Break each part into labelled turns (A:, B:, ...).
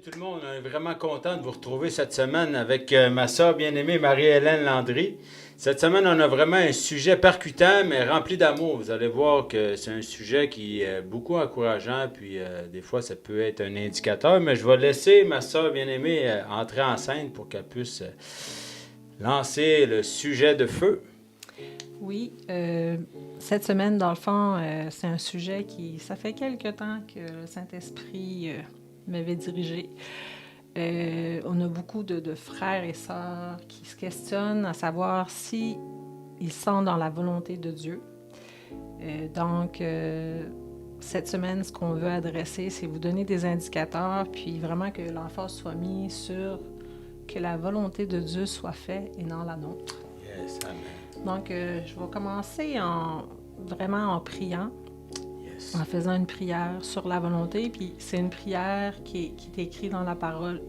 A: tout le monde. On est vraiment content de vous retrouver cette semaine avec ma soeur bien-aimée Marie-Hélène Landry. Cette semaine, on a vraiment un sujet percutant, mais rempli d'amour. Vous allez voir que c'est un sujet qui est beaucoup encourageant, puis des fois, ça peut être un indicateur. Mais je vais laisser ma soeur bien-aimée entrer en scène pour qu'elle puisse lancer le sujet de feu.
B: Oui, cette semaine, dans le fond, c'est un sujet qui, ça fait quelque temps que le Saint-Esprit m'avait dirigé. On a beaucoup de frères et sœurs qui se questionnent à savoir si ils sont dans la volonté de Dieu. Donc, cette semaine, ce qu'on veut adresser, c'est vous donner des indicateurs, puis vraiment que l'emphase soit mise sur que la volonté de Dieu soit faite et non la nôtre.
A: Yes, amen.
B: Donc, je vais commencer vraiment en priant, en faisant une prière sur la volonté. Puis c'est une prière qui est écrite dans la parole.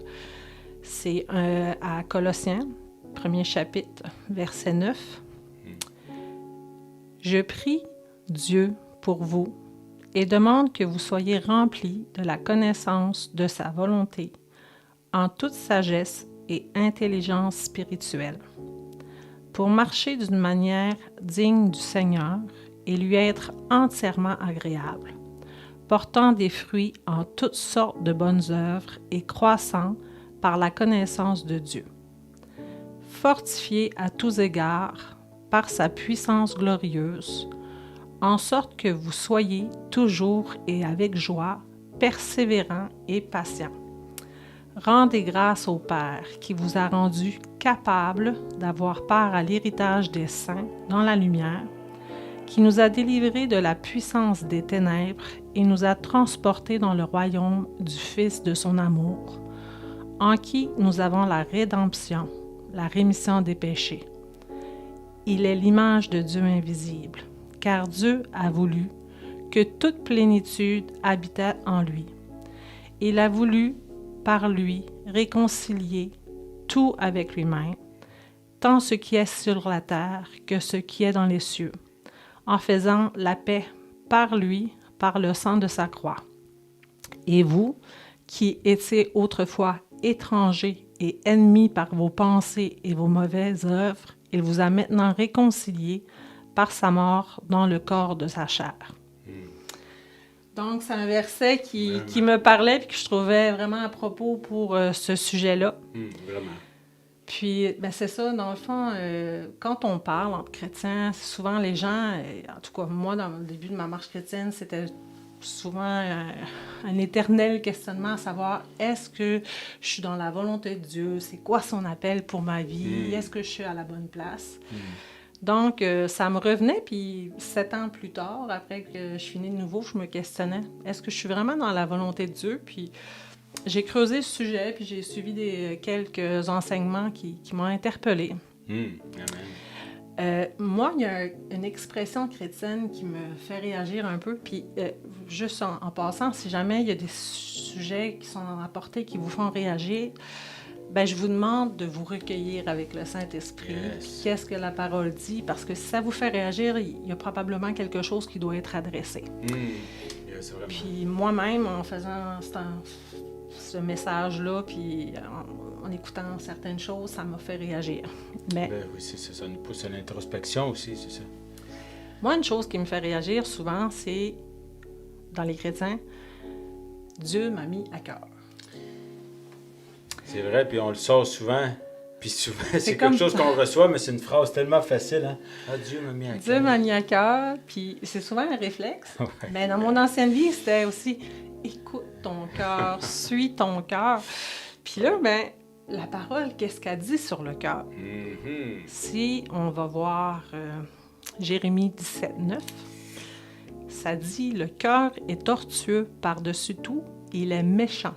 B: C'est à Colossiens, 1er chapitre, verset 9. « Je prie Dieu pour vous et demande que vous soyez remplis de la connaissance de sa volonté, en toute sagesse et intelligence spirituelle, pour marcher d'une manière digne du Seigneur et lui être entièrement agréable, portant des fruits en toutes sortes de bonnes œuvres et croissant par la connaissance de Dieu, fortifié à tous égards par sa puissance glorieuse, en sorte que vous soyez toujours et avec joie, persévérants et patients. Rendez grâce au Père qui vous a rendu capable d'avoir part à l'héritage des saints dans la lumière, qui nous a délivrés de la puissance des ténèbres et nous a transportés dans le royaume du Fils de son amour, en qui nous avons la rédemption, la rémission des péchés. Il est l'image de Dieu invisible, car Dieu a voulu que toute plénitude habitait en lui. Il a voulu par lui réconcilier tout avec lui-même, tant ce qui est sur la terre que ce qui est dans les cieux, en faisant la paix par lui, par le sang de sa croix. Et vous, qui étiez autrefois étrangers et ennemis par vos pensées et vos mauvaises œuvres, il vous a maintenant réconciliés par sa mort dans le corps de sa chair. Donc, c'est un verset qui me parlait et que je trouvais vraiment à propos pour ce sujet-là.
A: Vraiment.
B: Puis, c'est ça, dans le fond, quand on parle entre chrétiens, souvent les gens, en tout cas moi, dans le début de ma marche chrétienne, c'était souvent un éternel questionnement à savoir, est-ce que je suis dans la volonté de Dieu? C'est quoi son appel pour ma vie? Est-ce que je suis à la bonne place? Donc, ça me revenait, puis 7 ans plus tard, après que je finis de nouveau, je me questionnais, est-ce que je suis vraiment dans la volonté de Dieu? Puis j'ai creusé ce sujet, puis j'ai suivi quelques enseignements qui m'ont interpellée.
A: Amen.
B: Moi, il y a une expression chrétienne qui me fait réagir un peu, puis juste en passant, si jamais il y a des sujets qui sont apportés qui vous font réagir, je vous demande de vous recueillir avec le Saint-Esprit.
A: Yes.
B: Qu'est-ce que la parole dit? Parce que si ça vous fait réagir, il y a probablement quelque chose qui doit être adressé.
A: Yes, vraiment.
B: Puis moi-même, en faisant ce message-là, puis en écoutant certaines choses, ça m'a fait réagir. Mais
A: Oui, c'est ça. Ça nous pousse à l'introspection aussi, c'est ça.
B: moi, une chose qui me fait réagir souvent, c'est, dans les chrétiens, Dieu m'a mis à cœur.
A: C'est vrai, puis on le sort souvent. Puis souvent, c'est
B: comme
A: quelque chose qu'on reçoit, mais c'est une phrase tellement facile, hein? Ah, Dieu m'a mis à cœur.
B: Dieu m'a mis à cœur, puis c'est souvent un réflexe.
A: Ouais.
B: Mais dans mon ancienne vie, c'était aussi écoute ton cœur, suis ton cœur. Puis là, la parole, qu'est-ce qu'elle dit sur le cœur? Si on va voir Jérémie 17:9, ça dit le cœur est tortueux par-dessus tout, il est méchant.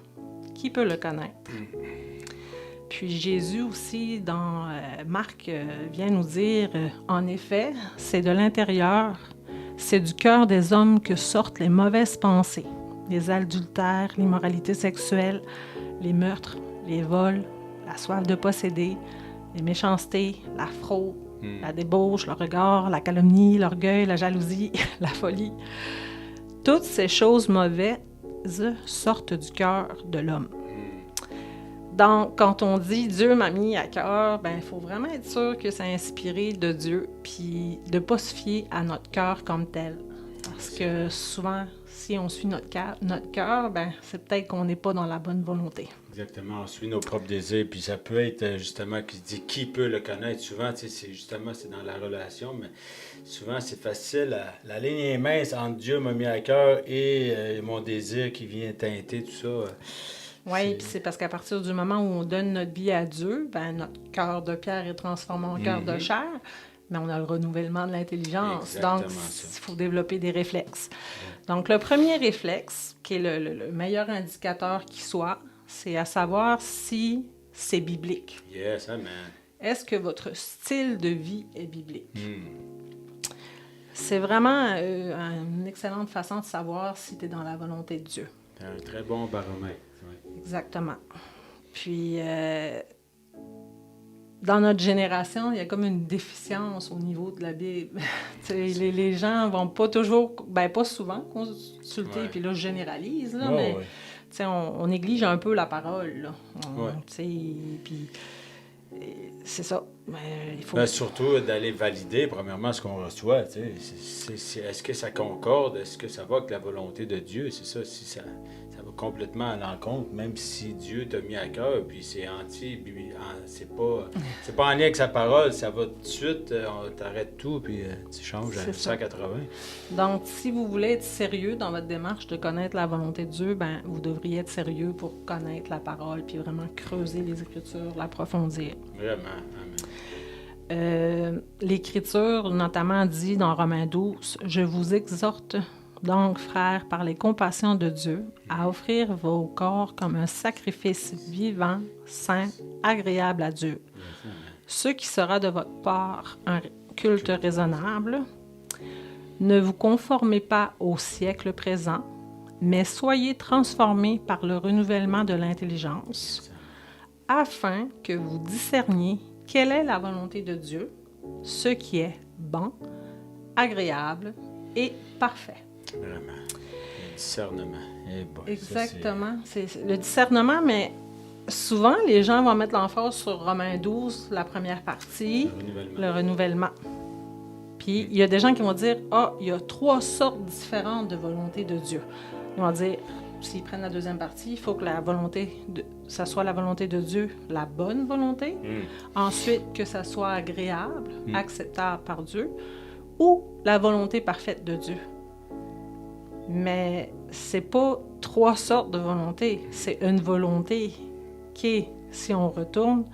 B: Qui peut le connaître? Puis Jésus aussi, dans Marc, vient nous dire, en effet, c'est de l'intérieur, c'est du cœur des hommes que sortent les mauvaises pensées, les adultères, l'immoralité sexuelle, les meurtres, les vols, la soif de posséder, les méchancetés, la fraude, la débauche, le regard, la calomnie, l'orgueil, la jalousie, la folie. Toutes ces choses mauvaises sortent du cœur de l'homme. Donc, quand on dit « Dieu m'a mis à cœur », ben il faut vraiment être sûr que c'est inspiré de Dieu, puis de ne pas se fier à notre cœur comme tel. Parce que souvent, si on suit notre cœur, ben c'est peut-être qu'on n'est pas dans la bonne volonté.
A: Exactement, on suit nos propres désirs, puis ça peut être justement qui dit qui peut le connaître. Souvent, tu sais, c'est dans la relation, mais souvent c'est facile. La ligne est mince entre Dieu m'a mis à cœur et mon désir qui vient teinter tout ça.
B: Oui, puis c'est parce qu'à partir du moment où on donne notre vie à Dieu, ben notre cœur de pierre est transformé en cœur de chair, mais on a le renouvellement de l'intelligence. Donc, il faut développer des réflexes. Donc, le premier réflexe, qui est le meilleur indicateur qui soit, c'est à savoir si c'est biblique.
A: Yes, amen.
B: Est-ce que votre style de vie est biblique? C'est vraiment une excellente façon de savoir si tu es dans la volonté de Dieu.
A: C'est un très bon baromètre. Oui.
B: Exactement. Puis, dans notre génération, il y a comme une déficience au niveau de la Bible. Les gens vont pas toujours, pas souvent consulter, puis là, je généralise, là, mais on néglige un peu la parole. Là. Puis c'est ça. Il faut...
A: surtout d'aller valider, premièrement, ce qu'on reçoit. Est-ce que ça concorde? Est-ce que ça va avec la volonté de Dieu? C'est ça. Si ça va complètement à l'encontre, même si Dieu t'a mis à cœur, puis c'est c'est pas en lien avec sa parole, ça va tout de suite, on t'arrête tout, puis tu changes à 180.
B: Donc, si vous voulez être sérieux dans votre démarche de connaître la volonté de Dieu, ben vous devriez être sérieux pour connaître la parole, puis vraiment creuser les Écritures, l'approfondir.
A: Vraiment,
B: l'Écriture, notamment, dit dans Romains 12, « Je vous exhorte donc, frères, par les compassions de Dieu, à offrir vos corps comme un sacrifice vivant, saint, agréable à Dieu. Ce qui sera de votre part un culte raisonnable. Ne vous conformez pas au siècle présent, mais soyez transformés par le renouvellement de l'intelligence, afin que vous discerniez quelle est la volonté de Dieu, ce qui est bon, agréable et parfait. »
A: Vraiment. Le discernement.
B: Exactement. C'est le discernement, mais souvent, les gens vont mettre l'emphase sur Romains 12, la première partie, le renouvellement. Puis, il y a des gens qui vont dire, il y a 3 sortes différentes de volonté de Dieu. Ils vont dire, s'ils prennent la deuxième partie, il faut que ça soit la volonté de Dieu, la bonne volonté. Ensuite, que ça soit agréable, acceptable par Dieu, ou la volonté parfaite de Dieu. Mais c'est pas 3 sortes de volonté, c'est une volonté qui est, si on retourne,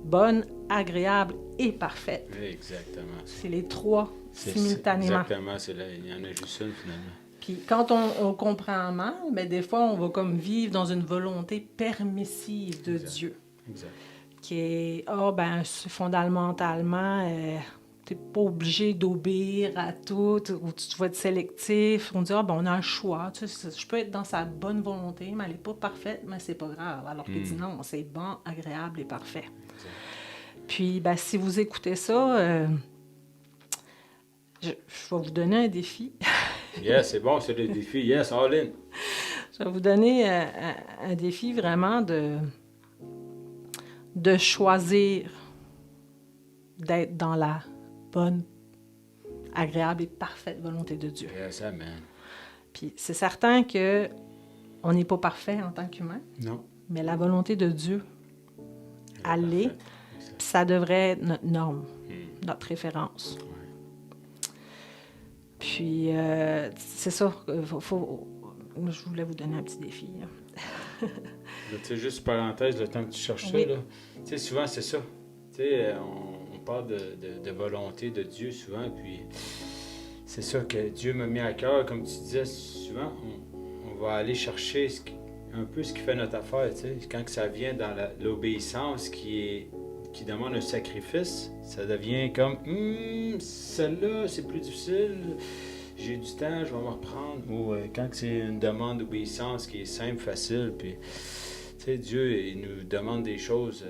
B: bonne, agréable et parfaite.
A: Exactement.
B: C'est les 3 simultanément.
A: Exactement, il y en a juste une finalement.
B: Puis quand on comprend mal, mais des fois on va comme vivre dans une volonté permissive de Dieu.
A: Exact.
B: Qui est, fondamentalement... tu n'es pas obligé d'obéir à tout, ou tu vas être sélectif. On dit, on a un choix. Tu sais, je peux être dans sa bonne volonté, mais elle n'est pas parfaite, mais c'est pas grave. Alors qu'il dit non, c'est bon, agréable et parfait. Exact. Puis, si vous écoutez ça, je vais vous donner un défi.
A: Yes, c'est bon, c'est le défi. Yes, all in.
B: Je vais vous donner un défi vraiment de choisir d'être dans la bonne, agréable et parfaite volonté de Dieu.
A: Yes, amen.
B: Puis c'est certain que on n'est pas parfait en tant qu'humain.
A: Non.
B: Mais la volonté de Dieu, elle l'est. Puis ça devrait être notre norme, notre référence. Ouais. Puis c'est ça. Je voulais vous donner un petit défi.
A: Tu sais, juste parenthèse, le temps que tu cherches ça, là. Tu sais, souvent c'est ça. Tu sais, on parle de volonté de Dieu souvent, puis c'est ça que Dieu m'a mis à cœur. Comme tu disais, souvent, on va aller chercher un peu ce qui fait notre affaire, tu sais. Quand ça vient dans l'obéissance qui demande un sacrifice, ça devient comme, celle-là, c'est plus difficile, j'ai du temps, je vais me reprendre. Ou quand c'est une demande d'obéissance qui est simple, facile, puis, tu sais, Dieu, il nous demande des choses...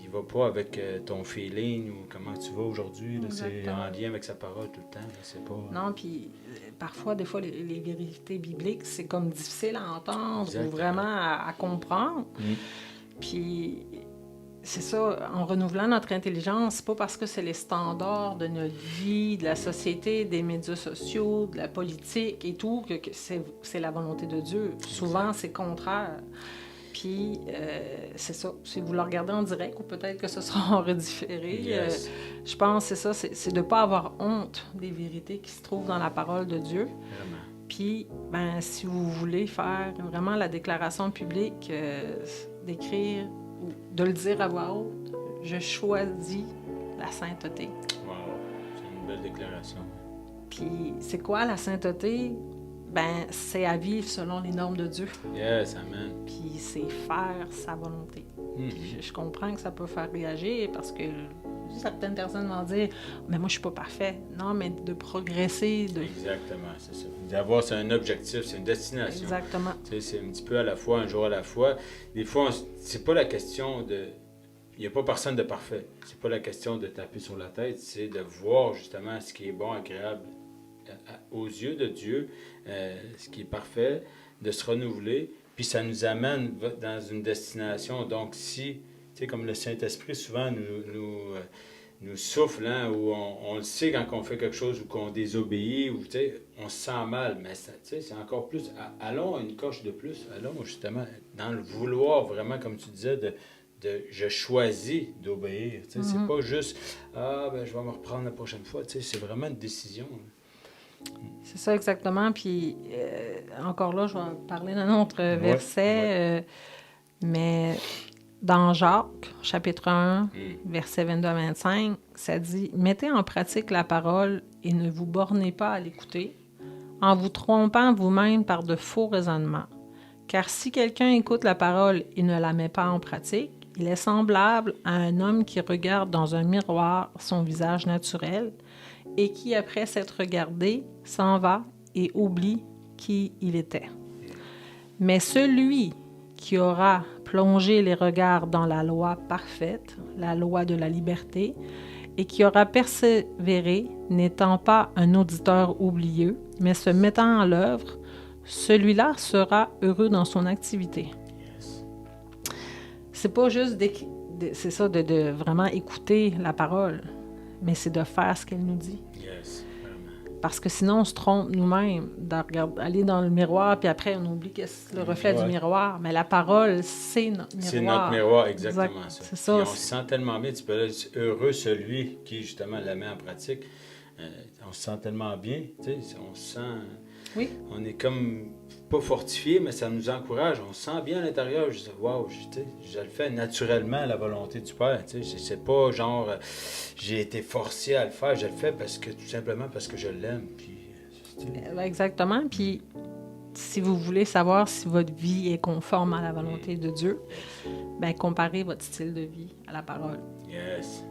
A: il va pas avec ton feeling ou comment tu vas aujourd'hui. Là, c'est en lien avec sa parole tout le temps. Là, c'est pas...
B: Non, puis parfois, des fois, les vérités bibliques, c'est comme difficile à entendre ou vraiment à comprendre. Puis, c'est ça, en renouvelant notre intelligence, c'est pas parce que c'est les standards de notre vie, de la société, des médias sociaux, de la politique et tout, que c'est la volonté de Dieu. Souvent, c'est contraire. Puis, c'est ça. Si vous le regardez en direct, ou peut-être que ce sera en redifféré,
A: Yes.
B: je pense que c'est ça, c'est de ne pas avoir honte des vérités qui se trouvent dans la parole de Dieu.
A: Vraiment.
B: Puis, ben, si vous voulez faire vraiment la déclaration publique, d'écrire ou de le dire à voix haute, je choisis la sainteté.
A: Wow. C'est une belle déclaration.
B: Puis, c'est quoi la sainteté? Ben, c'est à vivre selon les normes de Dieu.
A: Yes, amen.
B: Puis, c'est faire sa volonté. Puis je comprends que ça peut faire réagir parce que certaines personnes vont dire « Mais moi, je suis pas parfait. » Non, mais de progresser, de...
A: Exactement, c'est ça. D'avoir, c'est un objectif, c'est une destination.
B: Exactement.
A: Tu sais, c'est un petit peu à la fois, un jour à la fois. Des fois, c'est pas la question de... Il n'y a pas personne de parfait. C'est pas la question de taper sur la tête, c'est de voir justement ce qui est bon, agréable aux yeux de Dieu, ce qui est parfait, de se renouveler, puis ça nous amène dans une destination. Donc si, tu sais, comme le Saint-Esprit souvent nous souffle, hein, ou on le sait quand on fait quelque chose ou qu'on désobéit, ou tu sais, on se sent mal, mais ça, tu sais, c'est encore plus, allons une coche de plus, allons justement dans le vouloir vraiment, comme tu disais, de je choisis d'obéir. Tu sais, c'est pas juste ben, je vais me reprendre la prochaine fois. Tu sais, c'est vraiment une décision.
B: C'est ça exactement. Puis encore là, je vais parler d'un autre verset, mais dans Jacques, chapitre 1, versets 22 à 25, ça dit « Mettez en pratique la parole et ne vous bornez pas à l'écouter, en vous trompant vous-même par de faux raisonnements. Car si quelqu'un écoute la parole et ne la met pas en pratique, il est semblable à un homme qui regarde dans un miroir son visage naturel et qui, après s'être regardé, s'en va et oublie qui il était. Mais celui qui aura plongé les regards dans la loi parfaite, la loi de la liberté, et qui aura persévéré, n'étant pas un auditeur oublieux, mais se mettant en l'œuvre, celui-là sera heureux dans son activité. » C'est pas juste c'est ça, de vraiment écouter la parole, mais c'est de faire ce qu'elle nous dit.
A: Yes, vraiment.
B: Parce que sinon, on se trompe nous-mêmes d'aller dans le miroir, puis après, on oublie que c'est le reflet du miroir. Mais la parole, c'est notre miroir.
A: C'est notre miroir, exactement ça.
B: C'est ça.
A: Puis on se sent tellement bien. Tu peux être heureux, celui qui, justement, la met en pratique. On se sent tellement bien. Tu sais, on se sent...
B: Oui.
A: On est comme pas fortifié, mais ça nous encourage. On se sent bien à l'intérieur. Je dis, waouh, je le fais naturellement à la volonté du Père. C'est pas genre, j'ai été forcé à le faire. Je le fais tout simplement parce que je l'aime. Puis,
B: exactement. Puis, si vous voulez savoir si votre vie est conforme à la volonté de Dieu, ben comparez votre style de vie à la parole.
A: Yes.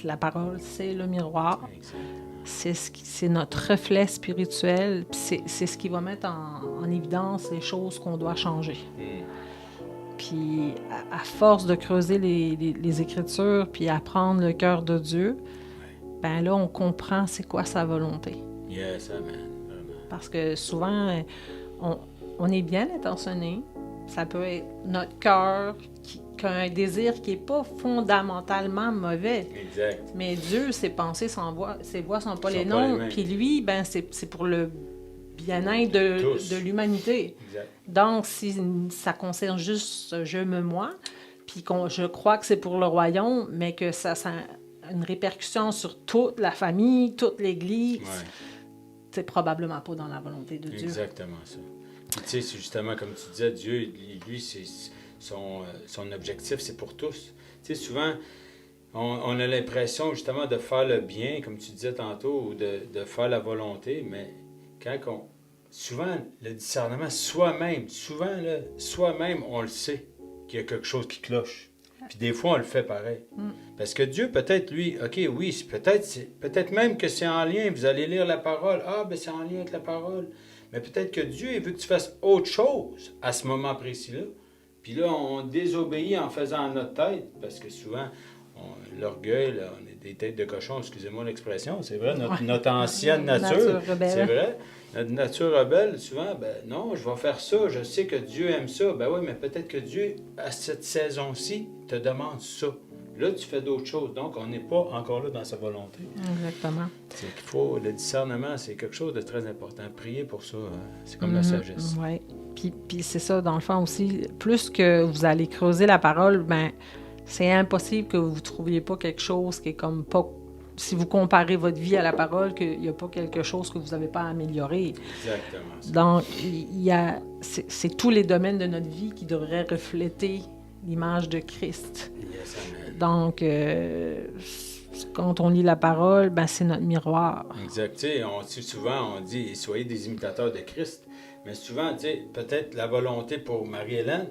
B: La parole, c'est le miroir.
A: Exactement.
B: C'est notre reflet spirituel, c'est ce qui va mettre en évidence les choses qu'on doit changer. Puis, à force de creuser les Écritures, puis apprendre le cœur de Dieu, ben là, on comprend c'est quoi sa volonté.
A: Yes, amen. Vraiment.
B: Parce que souvent, on est bien intentionné. Ça peut être notre cœur qui a un désir qui n'est pas fondamentalement mauvais.
A: Exact.
B: Mais Dieu, ses pensées, ses voies sont pas les nôtres. Puis lui, ben, c'est pour le bien-être de l'humanité.
A: Exact.
B: Donc, si ça concerne juste je me moi, puis je crois que c'est pour le royaume, mais que ça a une répercussion sur toute la famille, toute l'Église, c'est probablement pas dans la volonté de Dieu.
A: Exactement ça. Puis tu sais, c'est justement comme tu disais, Dieu, lui, c'est son objectif, c'est pour tous. Tu sais, souvent, on a l'impression justement de faire le bien, comme tu disais tantôt, ou de faire la volonté, mais souvent, le discernement, soi-même, on le sait qu'il y a quelque chose qui cloche. Puis des fois, on le fait pareil. Parce que Dieu, peut-être, lui, OK, oui, peut-être même que c'est en lien. Vous allez lire la parole. Ah, ben c'est en lien avec la parole. Mais peut-être que Dieu, il veut que tu fasses autre chose à ce moment précis-là. Puis là, on désobéit en faisant notre tête. Parce que souvent, l'orgueil, là, on est des têtes de cochon, excusez-moi l'expression, c'est vrai, notre ancienne nature,
B: rebelle.
A: C'est vrai. Notre nature rebelle, souvent, non, je vais faire ça, je sais que Dieu aime ça. Ben oui, mais peut-être que Dieu, à cette saison-ci, te demande ça. Là, tu fais d'autres choses. Donc, on n'est pas encore là dans sa volonté.
B: Exactement.
A: C'est qu'il faut, le discernement, c'est quelque chose de très important. Prier pour ça, c'est comme la sagesse.
B: Oui. Puis c'est ça, dans le fond aussi, plus que vous allez creuser la parole, c'est impossible que vous ne trouviez pas quelque chose qui est comme pas... Si vous comparez votre vie à la parole, qu'il n'y a pas quelque chose que vous n'avez pas amélioré.
A: Exactement. Ça.
B: Donc, c'est tous les domaines de notre vie qui devraient refléter l'image de Christ.
A: Yes, amen.
B: Donc, quand on lit la parole, c'est notre miroir.
A: Exact. Tu sais, souvent, on dit « Soyez des imitateurs de Christ ». Mais souvent, tu sais, peut-être la volonté pour Marie-Hélène,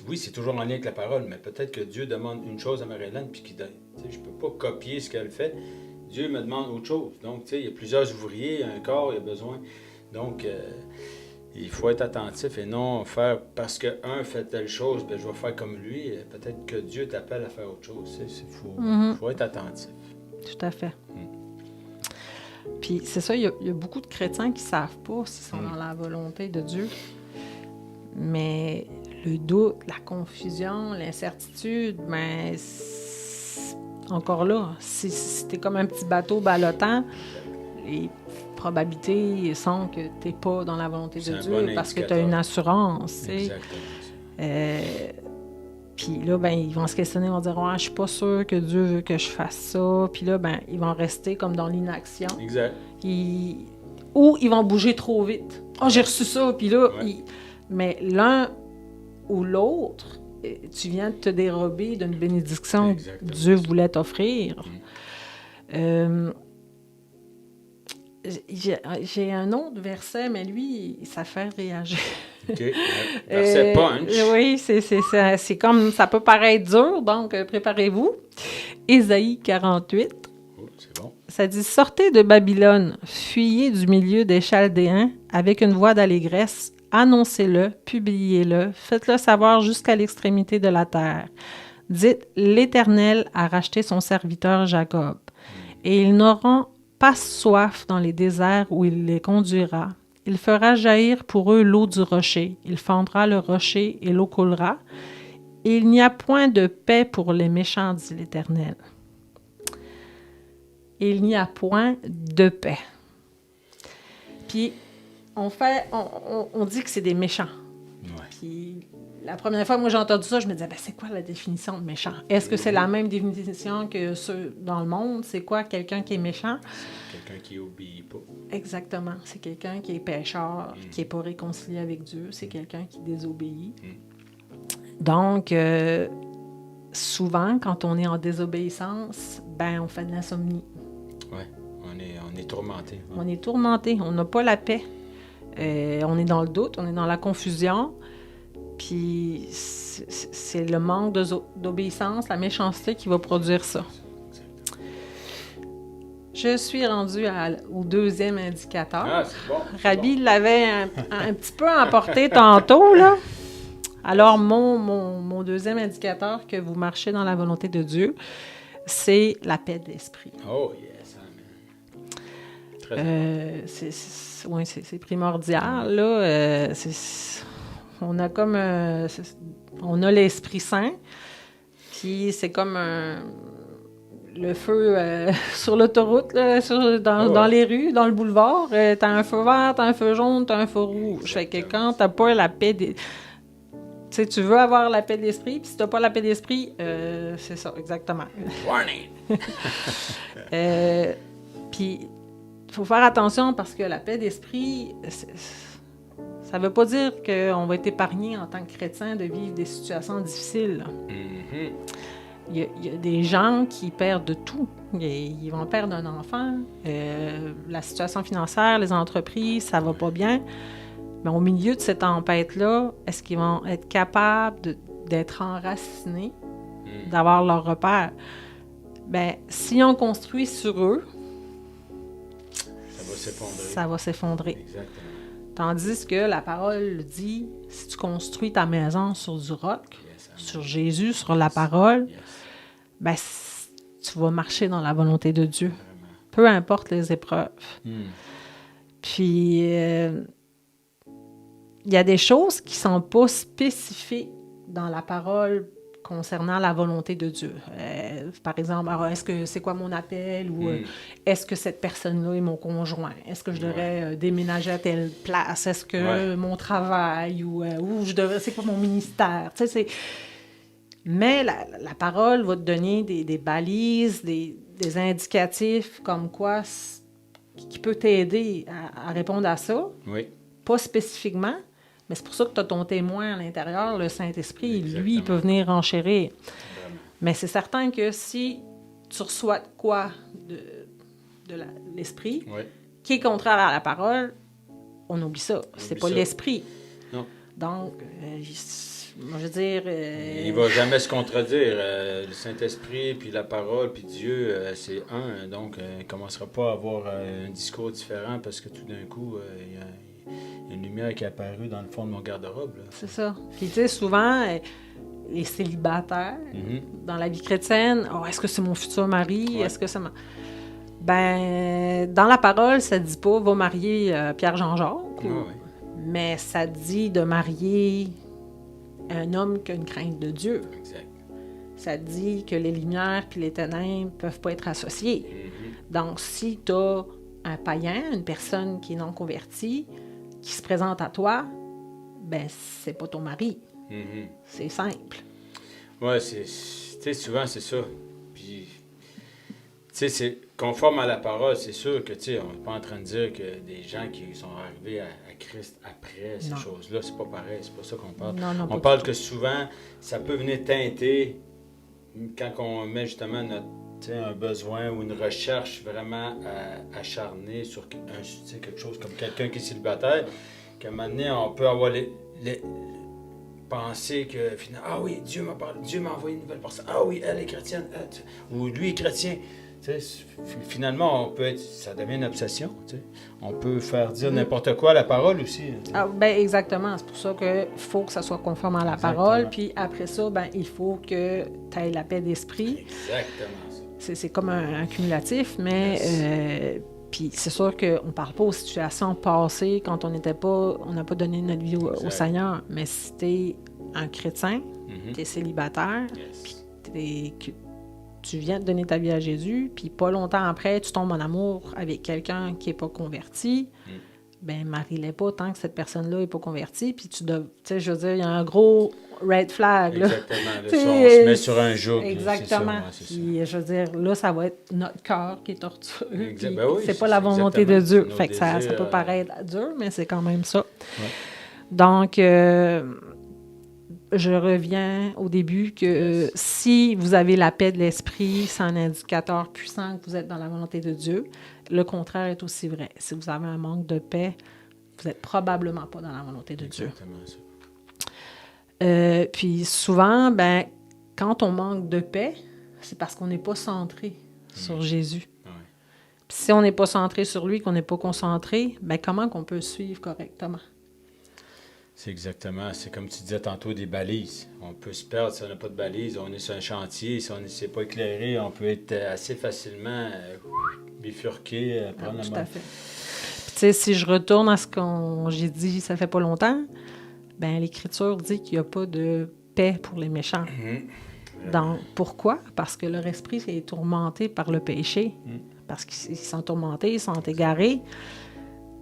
A: oui, c'est toujours en lien avec la parole, mais peut-être que Dieu demande une chose à Marie-Hélène, puis je ne peux pas copier ce qu'elle fait. Dieu me demande autre chose. Donc, tu sais, il y a plusieurs ouvriers, un corps, il y a besoin. Donc, il faut être attentif et non faire parce qu'un fait telle chose, je vais faire comme lui. Peut-être que Dieu t'appelle à faire autre chose. Il faut être attentif.
B: Tout à fait. Puis c'est ça, il y a beaucoup de chrétiens qui ne savent pas s'ils sont dans la volonté de Dieu. Mais le doute, la confusion, l'incertitude, encore là, si tu es comme un petit bateau ballottant, les probabilités sont que tu n'es pas dans la volonté de Dieu parce que tu as une assurance.
A: Exactement.
B: Puis là, ils vont se questionner, ils vont dire « Ouais, je suis pas sûr que Dieu veut que je fasse ça. » Puis là, ils vont rester comme dans l'inaction.
A: Exact.
B: Ou ils vont bouger trop vite. « Ah, j'ai reçu ça. » Puis là, mais l'un ou l'autre, tu viens de te dérober d'une bénédiction que Dieu voulait t'offrir. J'ai un autre verset, mais lui, ça fait réagir.
A: OK. Verset punch.
B: Oui, c'est comme, ça peut paraître dur, donc préparez-vous. Ésaïe 48.
A: Oh, c'est bon.
B: Ça dit « Sortez de Babylone, fuyez du milieu des Chaldéens avec une voix d'allégresse. Annoncez-le, publiez-le, faites-le savoir jusqu'à l'extrémité de la terre. Dites, l'Éternel a racheté son serviteur Jacob, et ils n'auront pas soif dans les déserts où il les conduira. Il fera jaillir pour eux l'eau du rocher. Il fendra le rocher et l'eau coulera. Et il n'y a point de paix pour les méchants, dit l'Éternel. Il n'y a point de paix. Puis, on dit que c'est des méchants.
A: Ouais.
B: Puis, la première fois, moi, j'ai entendu ça, je me disais, c'est quoi la définition de méchant? Est-ce que c'est la même définition que ceux dans le monde? C'est quoi quelqu'un qui est méchant?
A: C'est quelqu'un qui obéit pas.
B: Exactement. C'est quelqu'un qui est pécheur, qui n'est pas réconcilié avec Dieu. C'est quelqu'un qui désobéit. Donc, souvent, quand on est en désobéissance, on fait de l'insomnie.
A: Oui, on est tourmenté. Ouais.
B: On est tourmenté, on n'a pas la paix. On est dans le doute, on est dans la confusion. Puis c'est le manque d'obéissance, la méchanceté qui va produire ça. Je suis rendue au deuxième indicateur.
A: Ah, c'est bon.
B: Rabbi l'avait un petit peu emporté tantôt, là. Alors, mon deuxième indicateur que vous marchez dans la volonté de Dieu, c'est la paix d'esprit.
A: Oh, yes, amen.
B: C'est primordial, là. On a comme... on a l'Esprit Saint, puis c'est comme le feu sur l'autoroute, là, dans les rues, dans le boulevard. T'as un feu vert, t'as un feu jaune, t'as un feu rouge. Fait que quand t'as pas la paix... Tu sais, tu veux avoir la paix d'esprit, puis si t'as pas la paix d'esprit, c'est ça, exactement.
A: Warning!
B: Puis, il faut faire attention parce que la paix d'esprit... Ça ne veut pas dire qu'on va être épargné en tant que chrétien de vivre des situations difficiles.
A: Mm-hmm.
B: Il y a des gens qui perdent tout. Ils vont perdre un enfant, la situation financière, les entreprises, ça va pas bien. Mais au milieu de cette tempête-là, est-ce qu'ils vont être capables d'être enracinés, d'avoir leur repère? Si on construit sur eux, ça va s'effondrer.
A: Exactement.
B: Tandis que la parole dit, si tu construis ta maison sur du roc, sur Jésus, sur la parole, tu vas marcher dans la volonté de Dieu.
A: Vraiment.
B: Peu importe les épreuves. Puis, il y a des choses qui ne sont pas spécifiques dans la parole concernant la volonté de Dieu. Par exemple, alors, est-ce que c'est quoi mon appel ou est-ce que cette personne-là est mon conjoint? Est-ce que je devrais déménager à telle place? Est-ce que mon travail ou je devrais... C'est quoi mon ministère? Tu sais, mais la parole va te donner des balises, des indicatifs comme quoi qui peut t'aider à répondre à ça.
A: Oui.
B: Pas spécifiquement, mais c'est pour ça que tu as ton témoin à l'intérieur, le Saint-Esprit.
A: Exactement.
B: Lui, il peut venir enchérir.
A: Vraiment.
B: Mais c'est certain que si tu reçois de quoi de l'Esprit qui est contraire à la parole, on oublie ça. C'est pas l'Esprit.
A: Non.
B: Donc, moi, je veux dire...
A: Il va jamais se contredire. Le Saint-Esprit, puis la parole, puis Dieu, c'est un. Donc, il ne commencera pas à avoir un discours différent parce que tout d'un coup, il y a une lumière qui est apparue dans le fond de mon garde-robe. Là.
B: C'est ça. Puis, tu sais, souvent, les célibataires, dans la vie chrétienne, est-ce que c'est mon futur mari? Est-ce que c'est ma... Ben, dans la parole, ça ne dit pas « va marier Pierre-Jean-Jacques mais ça dit de marier un homme qui a une crainte de Dieu.
A: Exact.
B: Ça dit que les lumières et les ténèbres ne peuvent pas être associées. Donc, si tu as un païen, une personne qui est non convertie, qui se présente à toi, ben c'est pas ton mari. C'est simple.
A: Oui, tu sais, souvent, c'est ça. Puis, tu sais, c'est conforme à la parole, c'est sûr que, tu sais, on n'est pas en train de dire que des gens qui sont arrivés à Christ après ces choses-là, c'est pas pareil, c'est pas ça qu'on parle.
B: Non,
A: on parle que souvent, ça peut venir teinter quand on met justement un besoin ou une recherche vraiment acharnée sur quelque chose comme quelqu'un qui est célibataire, qu'à un moment donné, on peut avoir penser que finalement, ah oui, Dieu m'a parlé, Dieu m'a envoyé une nouvelle personne, ah oui, elle est chrétienne, ou lui est chrétien. Finalement, ça devient une obsession. On peut faire dire n'importe quoi à la parole aussi.
B: Ben exactement. C'est pour ça qu'il faut que ça soit conforme à la parole. Puis après ça, il faut que tu aies la paix d'esprit.
A: Exactement.
B: C'est comme un cumulatif, mais puis c'est sûr qu'on ne parle pas aux situations passées quand on n'a pas donné notre vie au Seigneur. Mais si tu es un chrétien, tu es célibataire, puis tu viens de donner ta vie à Jésus, puis pas longtemps après, tu tombes en amour avec quelqu'un qui n'est pas converti, ben marie-les pas tant que cette personne-là n'est pas convertie, puis tu sais, je veux dire, il y a un gros red flag, là.
A: Exactement. Là, on se met sur un joug.
B: Exactement. Puis, je veux dire, là, ça va être notre cœur qui est torturé. C'est pas
A: c'est
B: la volonté de Dieu.
A: Fait
B: que ça peut paraître dur, mais c'est quand même ça.
A: Ouais.
B: Donc, je reviens au début que si vous avez la paix de l'esprit, c'est un indicateur puissant que vous êtes dans la volonté de Dieu. Le contraire est aussi vrai. Si vous avez un manque de paix, vous n'êtes probablement pas dans la volonté de Dieu.
A: Exactement ça.
B: Puis souvent, quand on manque de paix, c'est parce qu'on n'est pas centré sur Jésus.
A: Ouais.
B: Puis si on n'est pas centré sur lui, qu'on n'est pas concentré, comment qu'on peut suivre correctement?
A: C'est exactement, c'est comme tu disais tantôt, des balises. On peut se perdre si on n'a pas de balises. On est sur un chantier, si on ne s'est pas éclairé, on peut être assez facilement bifurqué.
B: Tout à fait. Puis tu sais, si je retourne à ce que j'ai dit, ça fait pas longtemps, l'Écriture dit qu'il n'y a pas de paix pour les méchants. Donc, pourquoi? Parce que leur esprit est tourmenté par le péché. Parce qu'ils sont tourmentés, ils sont égarés.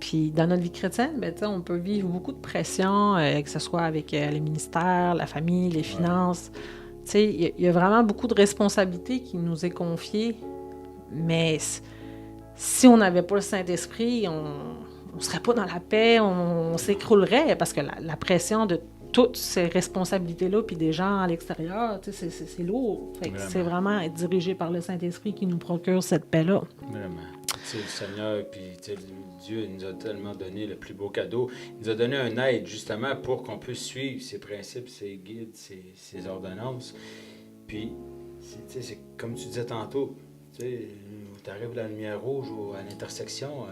B: Puis dans notre vie chrétienne, on peut vivre beaucoup de pression, que ce soit avec les ministères, la famille, les finances. Il y a vraiment beaucoup de responsabilités qui nous est confiée. Mais si on n'avait pas le Saint-Esprit, on ne serait pas dans la paix, on s'écroulerait parce que la pression de toutes ces responsabilités-là puis des gens à l'extérieur, c'est lourd. Fait que c'est vraiment être dirigé par le Saint-Esprit qui nous procure cette paix-là.
A: Vraiment. Le Seigneur, puis Dieu nous a tellement donné le plus beau cadeau. Il nous a donné un aide, justement, pour qu'on puisse suivre ses principes, ses guides, ses ordonnances. Puis, c'est comme tu disais tantôt, tu arrives à la lumière rouge ou à l'intersection,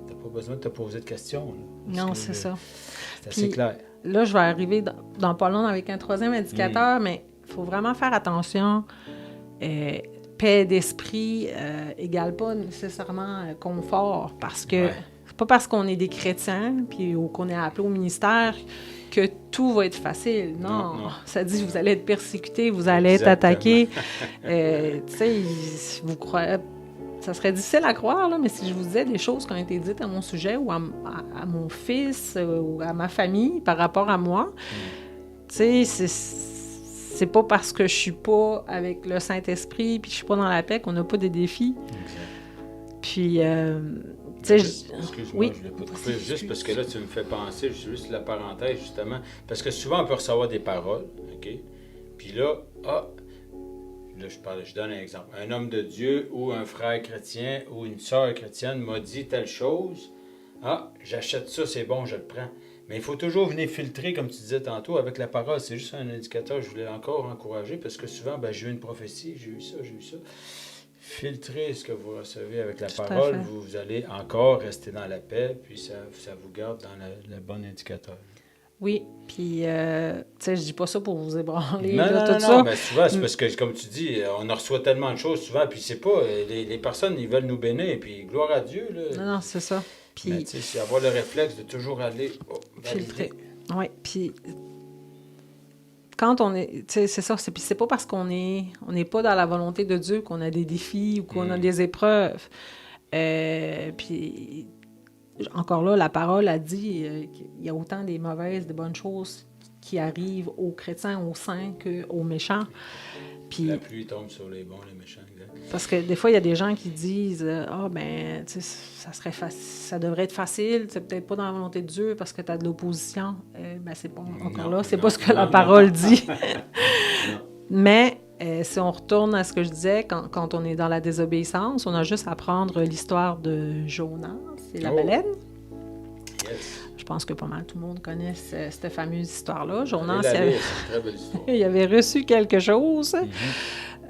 A: tu n'as pas besoin de te poser de questions.
B: Non, c'est ça.
A: C'est assez clair.
B: Là, je vais arriver dans pas long avec un troisième indicateur, mais il faut vraiment faire attention. paix d'esprit égale pas nécessairement confort, parce que c'est pas parce qu'on est des chrétiens puis ou qu'on est appelé au ministère que tout va être facile. Non. Ça dit vous allez être persécutés, vous allez être attaqués. Tu sais, vous croyez... Ça serait difficile à croire, là, mais si je vous disais des choses qui ont été dites à mon sujet ou à mon fils ou à ma famille par rapport à moi, tu sais, c'est pas parce que je suis pas avec le Saint-Esprit puis je suis pas dans la paix qu'on n'a pas des défis. Exact. Puis, tu sais...
A: Excuse-moi, je voulais pas te couper, juste parce que là, tu me fais penser, juste la parenthèse, justement, parce que souvent, on peut recevoir des paroles, OK? Puis là, je donne un exemple. Un homme de Dieu ou un frère chrétien ou une sœur chrétienne m'a dit telle chose. Ah, j'achète ça, c'est bon, je le prends. Mais il faut toujours venir filtrer, comme tu disais tantôt, avec la parole. C'est juste un indicateur. Je voulais encore encourager parce que souvent, j'ai eu une prophétie, j'ai eu ça. Filtrez ce que vous recevez avec la parole. Vous allez encore rester dans la paix, puis ça vous garde dans le bon indicateur.
B: Oui, puis, tu sais, je dis pas ça pour vous ébranler,
A: non,
B: ça.
A: Mais souvent, c'est parce que, comme tu dis, on en reçoit tellement de choses souvent, puis c'est pas, les personnes, ils veulent nous bénir, puis gloire à Dieu, là.
B: Non, c'est ça. Puis,
A: mais, tu sais, c'est avoir le réflexe de toujours aller
B: filtrer. Oui, puis, quand on est, tu sais, c'est ça, c'est pas parce qu'on n'est pas dans la volonté de Dieu qu'on a des défis ou qu'on a des épreuves. Puis... Encore là, la parole a dit qu'il y a autant des mauvaises, des bonnes choses qui arrivent aux chrétiens, aux saints, qu'aux méchants. Puis,
A: la pluie tombe sur les bons, les méchants, exact.
B: Parce que des fois, il y a des gens qui disent tu sais, ça devrait être facile, c'est peut-être pas dans la volonté de Dieu parce que tu as de l'opposition. C'est pas encore là, c'est pas ce que la parole dit. Mais si on retourne à ce que je disais, quand on est dans la désobéissance, on a juste à prendre l'histoire de Jonas et la baleine.
A: Yes.
B: Je pense que pas mal tout le monde connaît cette fameuse histoire-là. Jonas,
A: c'est une très belle histoire.
B: il avait reçu quelque chose,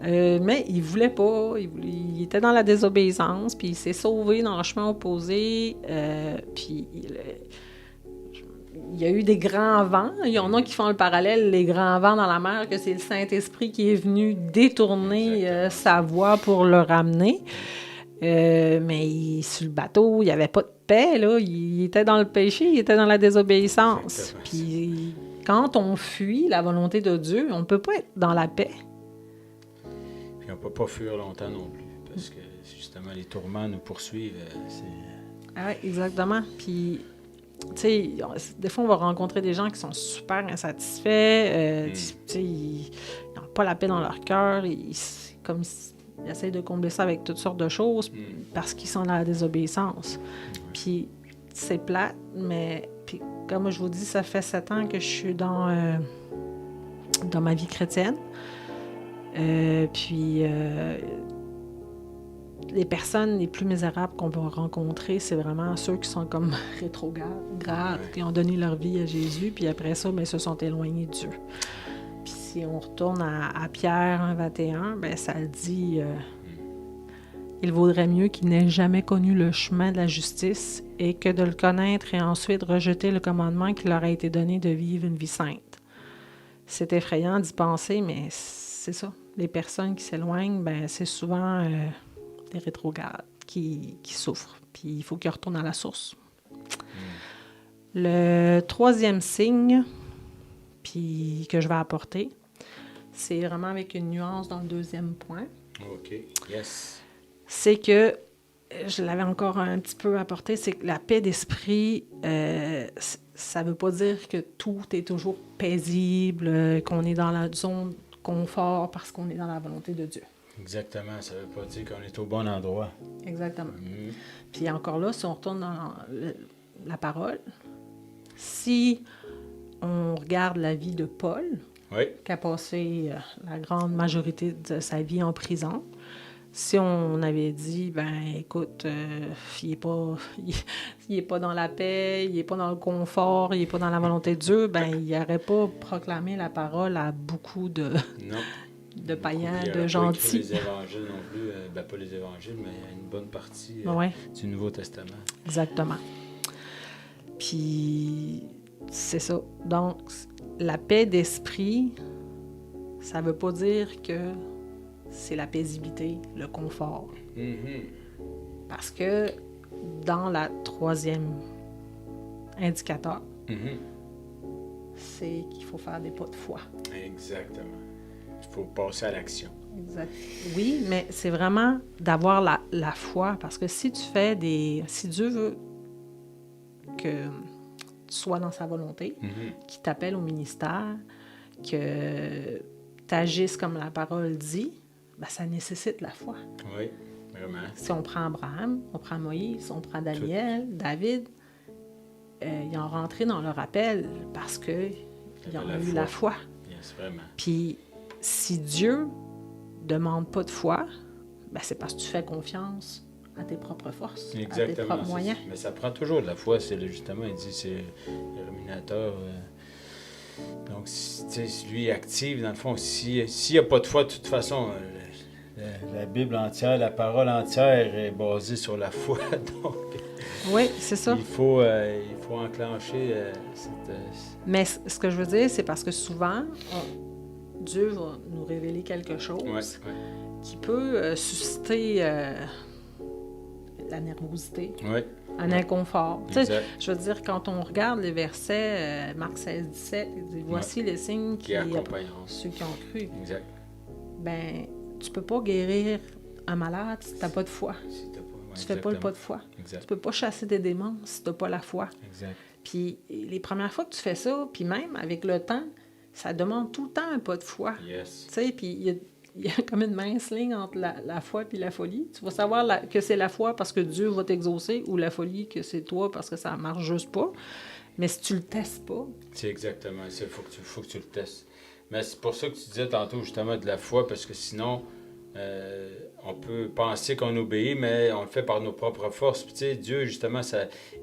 B: mais il voulait pas. Il était dans la désobéissance, puis il s'est sauvé dans le chemin opposé, puis... Il y a eu des grands vents. Il y en a qui font le parallèle, les grands vents dans la mer, que c'est le Saint-Esprit qui est venu détourner sa voie pour le ramener. Mais sur le bateau, il n'y avait pas de paix. Là. Il était dans le péché, il était dans la désobéissance. Puis quand on fuit la volonté de Dieu, on ne peut pas être dans la paix.
A: Puis on ne peut pas fuir longtemps non plus, parce que justement, les tourments nous poursuivent.
B: Ah oui, exactement. Puis... Tu sais, des fois, on va rencontrer des gens qui sont super insatisfaits, tu sais, ils n'ont pas la paix dans leur cœur, ils essayent de combler ça avec toutes sortes de choses parce qu'ils sont dans la désobéissance. Puis, c'est plate, mais puis, comme je vous dis, ça fait 7 ans que je suis dans ma vie chrétienne. Les personnes les plus misérables qu'on peut rencontrer, c'est vraiment ceux qui sont comme rétrogrades, qui ont donné leur vie à Jésus, puis après ça, se sont éloignés de Dieu. Puis si on retourne à Pierre 1,21, ça dit il vaudrait mieux qu'il n'ait jamais connu le chemin de la justice et que de le connaître et ensuite rejeter le commandement qui leur a été donné de vivre une vie sainte. C'est effrayant d'y penser, mais c'est ça. Les personnes qui s'éloignent, c'est souvent... des rétrogrades qui souffrent. Puis il faut qu'ils retournent à la source. Le 3e signe puis que je vais apporter, c'est vraiment avec une nuance dans le 2e point.
A: OK. Yes.
B: C'est que, je l'avais encore un petit peu apporté, c'est que la paix d'esprit, ça ne veut pas dire que tout est toujours paisible, qu'on est dans la zone de confort parce qu'on est dans la volonté de Dieu.
A: Exactement, ça ne veut pas dire qu'on est au bon endroit.
B: Exactement. Puis encore là, si on retourne dans la parole, si on regarde la vie de Paul, qui a passé la grande majorité de sa vie en prison, si on avait dit, écoute, il est pas dans la paix, il est pas dans le confort, il est pas dans la volonté de Dieu, il n'aurait pas proclamé la parole à beaucoup de...
A: Non.
B: De païens, de
A: Pas
B: gentils.
A: les évangiles non plus, pas les évangiles, mais une bonne partie du Nouveau Testament.
B: Exactement. Puis, c'est ça. Donc, la paix d'esprit, ça veut pas dire que c'est la paisibilité, le confort.
A: Mhm.
B: Parce que dans la troisième indicateur,
A: Mhm.
B: c'est qu'il faut faire des pas de foi.
A: Exactement. Il faut passer à l'action.
B: Exact. Oui, mais c'est vraiment d'avoir la foi, parce que si si Dieu veut que tu sois dans sa volonté, qu'il t'appelle au ministère, que tu agisses comme la parole dit, ben, ça nécessite la foi.
A: Oui, vraiment.
B: Si on prend Abraham, on prend Moïse, on prend Daniel, David, ils ont rentré dans leur appel parce qu'ils ont eu la foi.
A: Yes, vraiment.
B: Puis si Dieu demande pas de foi, ben c'est parce que tu fais confiance à tes propres forces,
A: Exactement,
B: à tes propres moyens.
A: Mais ça prend toujours de la foi. Justement, il dit c'est le ruminateur. Donc, lui est actif, dans le fond. S'il n'y a pas de foi, de toute façon, la Bible entière, la parole entière est basée sur la foi. Donc,
B: oui, c'est ça.
A: Il faut enclencher cette...
B: Mais ce que je veux dire, c'est parce que souvent, Dieu va nous révéler quelque chose qui peut susciter la nervosité, un inconfort. Je veux dire, quand on regarde les versets, Marc 16, 17, il dit « Voici les signes qui accompagneront ceux qui ont cru. » Ben, tu peux pas guérir un malade si tu n'as pas de foi. Tu fais pas le pas de foi.
A: Exact.
B: Tu peux pas chasser des démons si tu n'as pas la foi.
A: Exact.
B: Puis les premières fois que tu fais ça, puis même avec le temps, ça demande tout le temps un pas de foi.
A: Yes.
B: Tu sais, puis il y a comme une mince ligne entre la foi et la folie. Tu vas savoir que c'est la foi parce que Dieu va t'exaucer ou la folie que c'est toi parce que ça marche juste pas. Mais si tu le testes pas...
A: C'est exactement ça. Il faut que tu le testes. Mais c'est pour ça que tu disais tantôt justement de la foi, parce que sinon... on peut penser qu'on obéit, mais on le fait par nos propres forces. Puis, tu sais, Dieu, justement,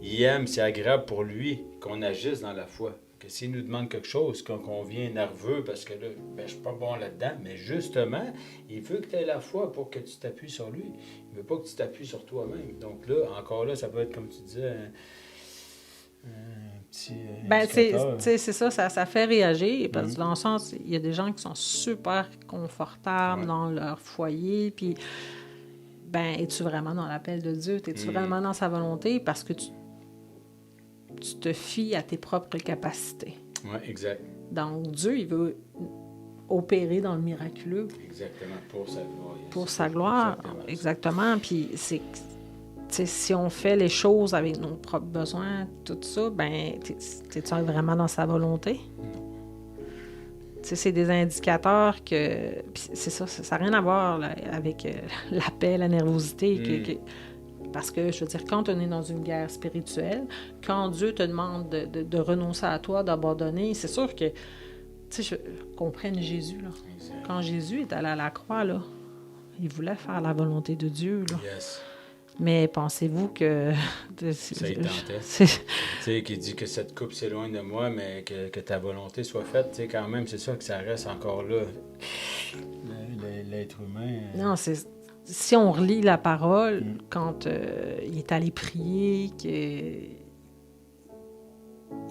A: il aime, c'est agréable pour lui qu'on agisse dans la foi. Que s'il nous demande quelque chose, qu'on vient nerveux parce que là, ben, je suis pas bon là-dedans, mais justement, il veut que tu aies la foi pour que tu t'appuies sur lui. Il veut pas que tu t'appuies sur toi-même. Donc là, encore là, ça peut être, comme tu disais, un petit
B: ben, c'est ça, ça fait réagir. Parce que dans le sens, il y a des gens qui sont super confortables dans leur foyer. Puis, ben, es-tu vraiment dans l'appel de Dieu? Es-tu vraiment dans sa volonté? Parce que tu te fies à tes propres capacités.
A: Oui, exact.
B: Donc, Dieu, il veut opérer dans le miraculeux.
A: Exactement, pour sa gloire.
B: Pour sa gloire, exactement. Puis, si on fait les choses avec nos propres besoins, tout ça, ben, t'es-tu vraiment dans sa volonté? C'est des indicateurs que... c'est ça n'a rien à voir là, avec la paix, la nervosité. Parce que, je veux dire, quand on est dans une guerre spirituelle, quand Dieu te demande de renoncer à toi, d'abandonner, c'est sûr que, qu'on prenne Jésus, là.
A: Exact.
B: Quand Jésus est allé à la croix, là, il voulait faire la volonté de Dieu, là.
A: Yes.
B: Mais pensez-vous que...
A: ça y tentait. Tu sais, qui dit que cette coupe s'éloigne de moi, mais que ta volonté soit faite, tu sais, quand même, c'est ça que ça reste encore là. L'être humain...
B: Non, si on relit la parole, quand il est allé prier, qu'il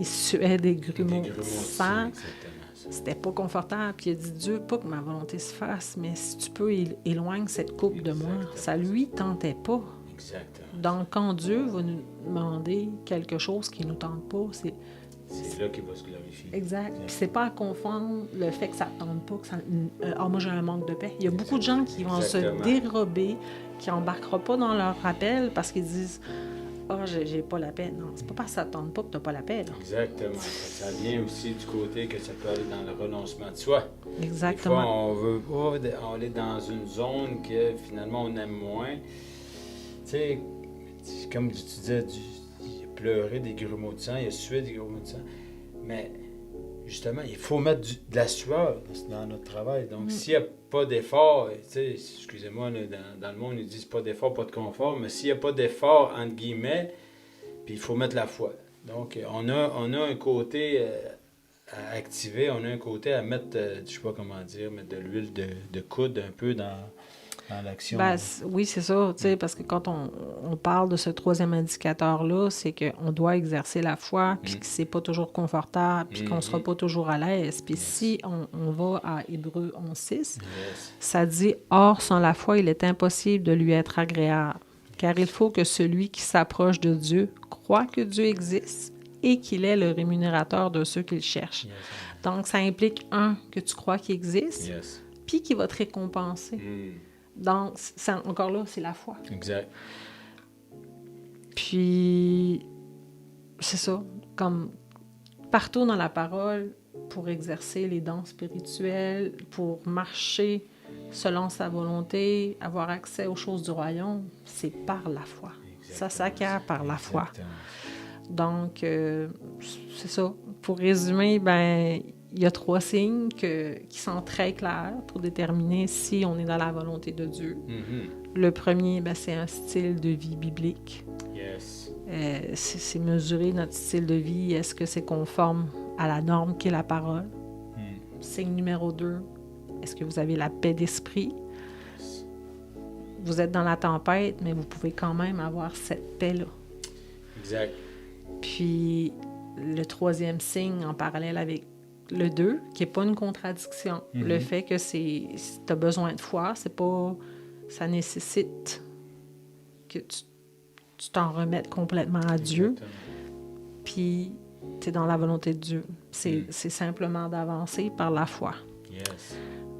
B: suait des grumeaux de sang, c'était pas confortable. Puis il a dit, Dieu, pas que ma volonté se fasse, mais si tu peux, éloigne cette coupe de moi. Ça lui tentait pas.
A: Exactement.
B: Donc, quand Dieu va nous demander quelque chose qui ne nous tente pas, c'est
A: là qu'il va se glorifier.
B: Exact. Puis c'est pas à confondre le fait que ça ne tente pas, que moi j'ai un manque de paix. Il y a beaucoup de gens qui vont se dérober, qui n'embarqueront pas dans leur rappel parce qu'ils disent j'ai pas la paix. Non, c'est pas parce que ça ne tente pas que tu n'as pas la paix. Là.
A: Exactement. Ça vient aussi du côté que ça peut aller dans le renoncement de soi.
B: Exactement.
A: Des fois, on est dans une zone que finalement on aime moins. Tu sais, comme tu disais, il a pleuré des grumeaux de sang, il a sué des grumeaux de sang. Mais justement, il faut mettre de la sueur dans notre travail. Donc, s'il n'y a pas d'effort, tu sais, excusez-moi, là, dans le monde, ils disent pas d'effort, pas de confort, mais s'il n'y a pas d'effort, entre guillemets, puis il faut mettre la foi. Donc, on a un côté à activer, on a un côté à mettre, je sais pas comment dire, mettre de l'huile de coude un peu dans dans l'action.
B: Oui, c'est ça, tu sais, parce que quand on parle de ce troisième indicateur-là, c'est qu'on doit exercer la foi, puis que c'est pas toujours confortable, puis qu'on sera pas toujours à l'aise. Puis si on va à Hébreux 11:6, ça dit « Or, sans la foi, il est impossible de lui être agréable, car il faut que celui qui s'approche de Dieu croit que Dieu existe et qu'il est le rémunérateur de ceux qui le cherchent. » Donc, ça implique, que tu crois qu'il existe, puis qu'il va te récompenser. Donc, encore là, c'est la foi.
A: Exact.
B: Puis, c'est ça, comme partout dans la parole, pour exercer les dons spirituels, pour marcher selon sa volonté, avoir accès aux choses du royaume, c'est par la foi. Exactement. Ça s'acquiert par la foi. Donc, c'est ça. Pour résumer, il y a 3 signes qui sont très clairs pour déterminer si on est dans la volonté de Dieu. Le premier, c'est un style de vie biblique. C'est mesurer notre style de vie. Est-ce que c'est conforme à la norme qu'est la parole? Signe numéro 2, est-ce que vous avez la paix d'esprit? Vous êtes dans la tempête, mais vous pouvez quand même avoir cette paix-là.
A: Exact.
B: Puis, le 3e signe, en parallèle avec le 2, qui n'est pas une contradiction. Le fait que si tu as besoin de foi, c'est pas... Ça nécessite que tu t'en remettes complètement à Dieu. Puis, tu es dans la volonté de Dieu. C'est simplement d'avancer par la foi.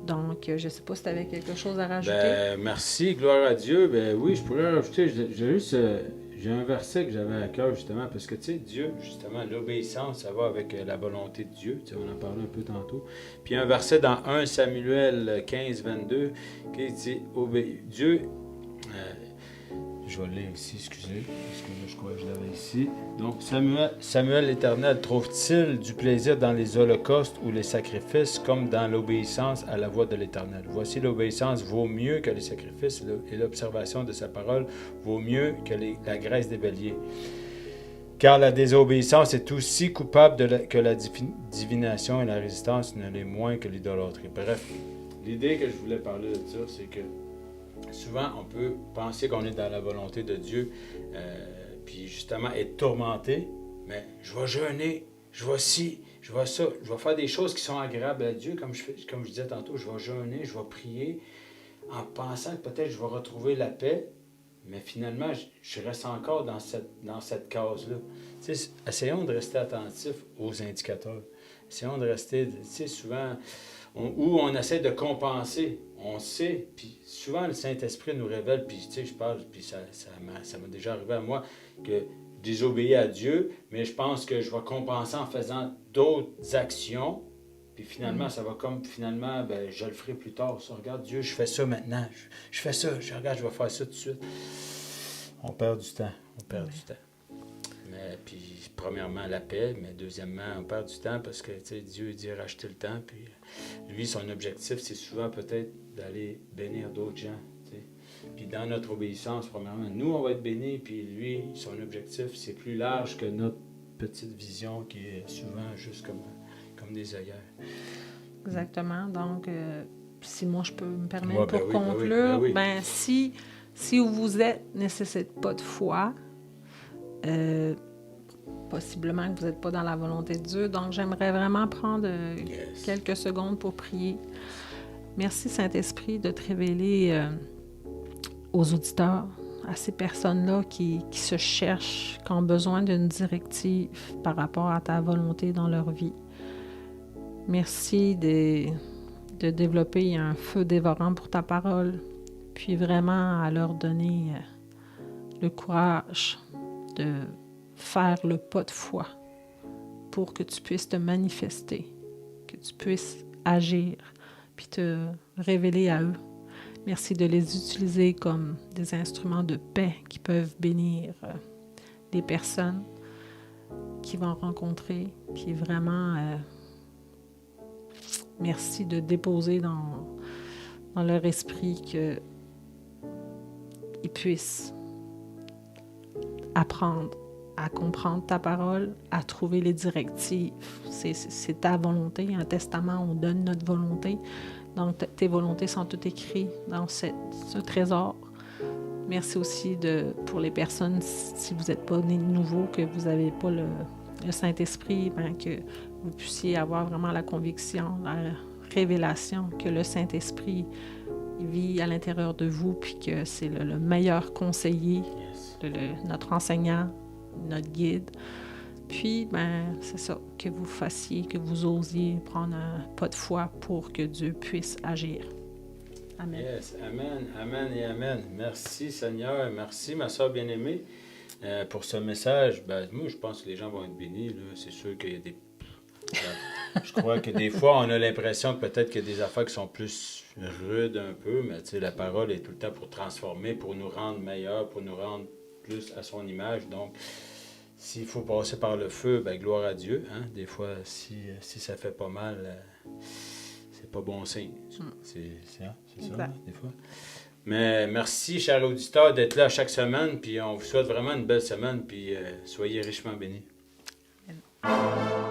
B: Donc, je ne sais pas si tu avais quelque chose à rajouter.
A: Merci, gloire à Dieu. Oui, je pourrais rajouter. J'ai un verset que j'avais à cœur, justement, parce que, tu sais, Dieu, justement, l'obéissance, ça va avec la volonté de Dieu. Tu sais, on en parlait un peu tantôt. Puis, un verset dans 1 Samuel 15, 22, qui dit, Dieu... je vais le lire ici, excusez, parce que là, je crois que je l'avais ici. Donc, Samuel l'Éternel trouve-t-il du plaisir dans les holocaustes ou les sacrifices, comme dans l'obéissance à la voix de l'Éternel? Voici, l'obéissance vaut mieux que les sacrifices, et l'observation de sa parole vaut mieux que la graisse des béliers. Car la désobéissance est aussi coupable que la divination, et la résistance ne l'est moins que l'idolâtrie. Bref, l'idée que je voulais parler de ça, c'est que souvent, on peut penser qu'on est dans la volonté de Dieu, puis justement être tourmenté, mais je vais jeûner, je vais ci, je vais ça, je vais faire des choses qui sont agréables à Dieu, comme je disais tantôt, je vais jeûner, je vais prier, en pensant que peut-être je vais retrouver la paix, mais finalement, je reste encore dans cette case-là. Tu sais, essayons de rester attentifs aux indicateurs. Essayons de rester, tu sais, souvent... où on essaie de compenser, on sait, puis souvent le Saint-Esprit nous révèle, puis tu sais, je parle, puis ça m'a déjà arrivé à moi, que je désobéis à Dieu, mais je pense que je vais compenser en faisant d'autres actions, puis finalement, ça va comme, finalement, je le ferai plus tard. Ça, regarde, Dieu, je fais ça maintenant, je fais ça, regarde, je vais faire ça tout de suite. On perd du temps. Mais puis, premièrement, la paix, mais deuxièmement, on perd du temps parce que, tu sais, Dieu dit racheter le temps, puis lui, son objectif, c'est souvent peut-être d'aller bénir d'autres gens, tu sais. Puis dans notre obéissance, premièrement, nous, on va être bénis, puis lui, son objectif, c'est plus large que notre petite vision qui est souvent juste comme des œillères.
B: Exactement. Donc, si moi, je peux me permettre pour conclure, si où vous êtes ne nécessite pas de foi, possiblement que vous n'êtes pas dans la volonté de Dieu. Donc, j'aimerais vraiment prendre quelques secondes pour prier. Merci, Saint-Esprit, de te révéler aux auditeurs, à ces personnes-là qui se cherchent, qui ont besoin d'une directive par rapport à ta volonté dans leur vie. Merci de développer un feu dévorant pour ta parole, puis vraiment à leur donner le courage de faire le pas de foi pour que tu puisses te manifester, que tu puisses agir, puis te révéler à eux. Merci de les utiliser comme des instruments de paix qui peuvent bénir les personnes qu'ils vont rencontrer, puis vraiment... merci de déposer dans leur esprit qu'ils puissent apprendre à comprendre ta parole, à trouver les directives. C'est ta volonté. Un testament, on donne notre volonté, Donc, tes volontés sont toutes écrites dans ce trésor. Merci aussi pour les personnes, si vous n'êtes pas nés de nouveau, que vous n'avez pas le Saint-Esprit, que vous puissiez avoir vraiment la conviction, la révélation que le Saint-Esprit vit à l'intérieur de vous, puis que c'est le meilleur conseiller, notre enseignant, notre guide. Puis, c'est ça, que vous fassiez, que vous osiez prendre un pas de foi pour que Dieu puisse agir. Amen.
A: Yes, amen, amen et amen. Merci Seigneur, merci ma soeur bien-aimée pour ce message. Moi, je pense que les gens vont être bénis. Là. C'est sûr qu'il y a des... Je crois que des fois, on a l'impression que peut-être qu'il y a des affaires qui sont plus rudes un peu, mais la parole est tout le temps pour transformer, pour nous rendre meilleurs, pour nous rendre plus à son image. Donc, s'il faut passer par le feu, gloire à Dieu. Hein? Des fois, si ça fait pas mal, c'est pas bon signe. C'est ça, des fois. Mais merci, chers auditeurs, d'être là chaque semaine. Puis on vous souhaite vraiment une belle semaine. Puis soyez richement bénis. Amen.